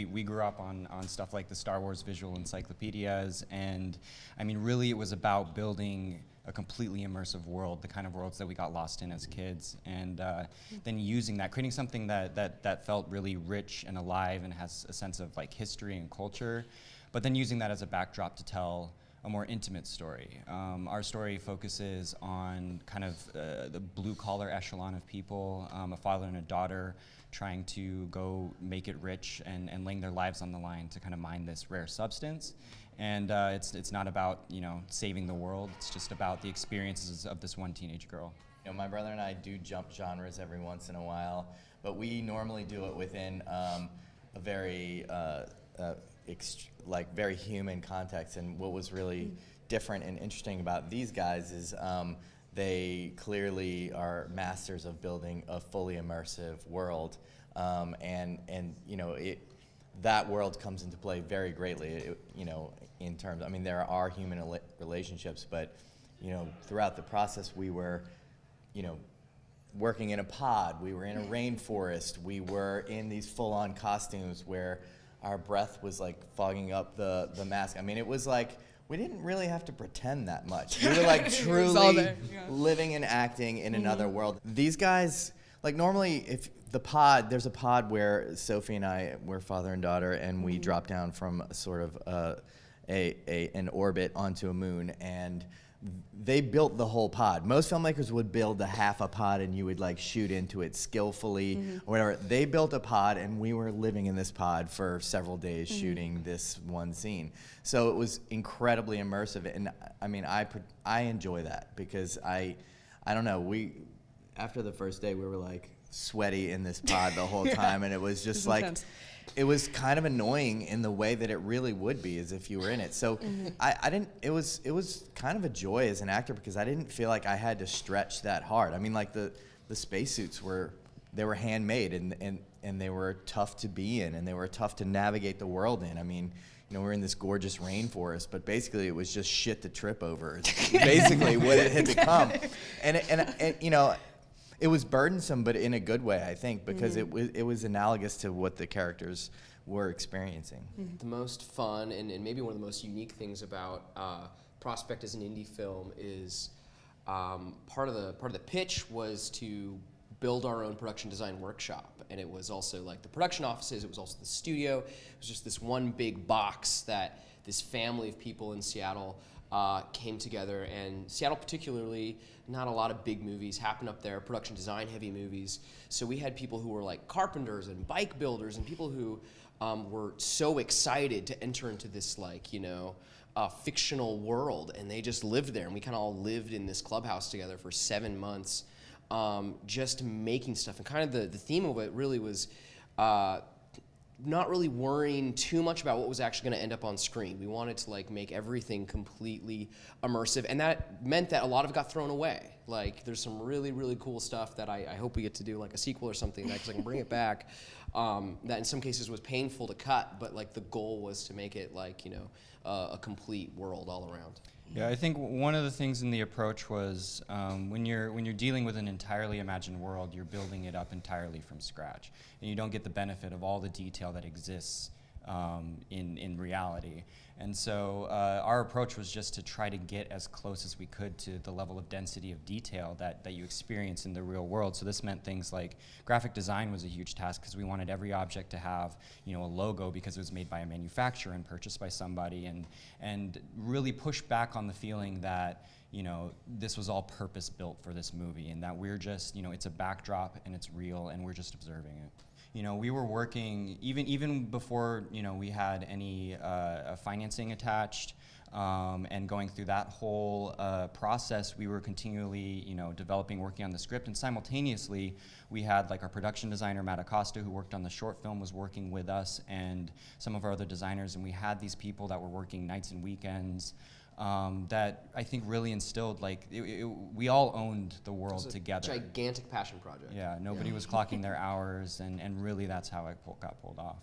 we grew up on stuff like the Star Wars visual encyclopedias, and I mean, really it was about building a completely immersive world, the kind of worlds that we got lost in as kids, and then using that, creating something that felt really rich and alive and has a sense of like history and culture, but then using that as a backdrop to tell a more intimate story. Our story focuses on kind of the blue-collar echelon of people, a father and a daughter trying to go make it rich and laying their lives on the line to kind of mine this rare substance. And it's not about, you know, saving the world, it's just about the experiences of this one teenage girl. You know, my brother and I do jump genres every once in a while, but we normally do it within a very like very human context. And what was really different and interesting about these guys is they clearly are masters of building a fully immersive world, and you know, that world comes into play very greatly. You know, in terms, I mean, there are human relationships, but you know, throughout the process, we were, you know, working in a pod. We were in a rainforest. We were in these full-on costumes where our breath was like fogging up the mask. I mean, it was like, we didn't really have to pretend that much. We were like truly living and acting in another world. These guys, like normally if the pod, there's a pod where Sophie and I, we're father and daughter, and we drop down from a sort of an orbit onto a moon, and they built the whole pod. Most filmmakers would build a half a pod and you would like shoot into it skillfully or whatever. They built a pod and we were living in this pod for several days shooting this one scene. So it was incredibly immersive, and I mean, I enjoy that because I don't know, after the first day we were like sweaty in this pod the whole time, and it was just like intense. It was kind of annoying in the way that it really would be as if you were in it. So I didn't, it was kind of a joy as an actor because I didn't feel like I had to stretch that hard. I mean, like the spacesuits were handmade and they were tough to be in, and they were tough to navigate the world in. I mean, you know, we're in this gorgeous rainforest, but basically it was just shit to trip over. It's basically what it had become. And you know, it was burdensome, but in a good way, I think, because it was analogous to what the characters were experiencing. The most fun and maybe one of the most unique things about Prospect as an indie film is part of the pitch was to build our own production design workshop, and it was also like the production offices, it was also the studio. It was just this one big box that this family of people in Seattle came together, and Seattle particularly, not a lot of big movies happen up there, production design heavy movies. So we had people who were like carpenters and bike builders and people who were so excited to enter into this like, you know, fictional world, and they just lived there, and we kind of all lived in this clubhouse together for 7 months, just making stuff. And kind of the theme of it really was not really worrying too much about what was actually going to end up on screen. We wanted to like make everything completely immersive, and that meant that a lot of it got thrown away. Like there's some really, really cool stuff that I hope we get to do like a sequel or something, because I can bring it back, that in some cases was painful to cut, but like the goal was to make it like, you know, a complete world all around. Yeah, I think one of the things in the approach was when you're dealing with an entirely imagined world, you're building it up entirely from scratch, and you don't get the benefit of all the detail that exists in reality. And so our approach was just to try to get as close as we could to the level of density of detail that you experience in the real world. So this meant things like graphic design was a huge task, because we wanted every object to have, you know, a logo because it was made by a manufacturer and purchased by somebody, and really push back on the feeling that, you know, this was all purpose built for this movie, and that we're just, you know, it's a backdrop and it's real and we're just observing it. You know, we were working, even before, you know, we had any financing attached, and going through that whole process, we were continually, you know, developing, working on the script, and simultaneously, we had like our production designer, Matt Acosta, who worked on the short film, was working with us, and some of our other designers, and we had these people that were working nights and weekends, that I think really instilled, like, we all owned the world together. Gigantic passion project. Yeah, nobody was clocking their hours, and really that's how it got pulled off.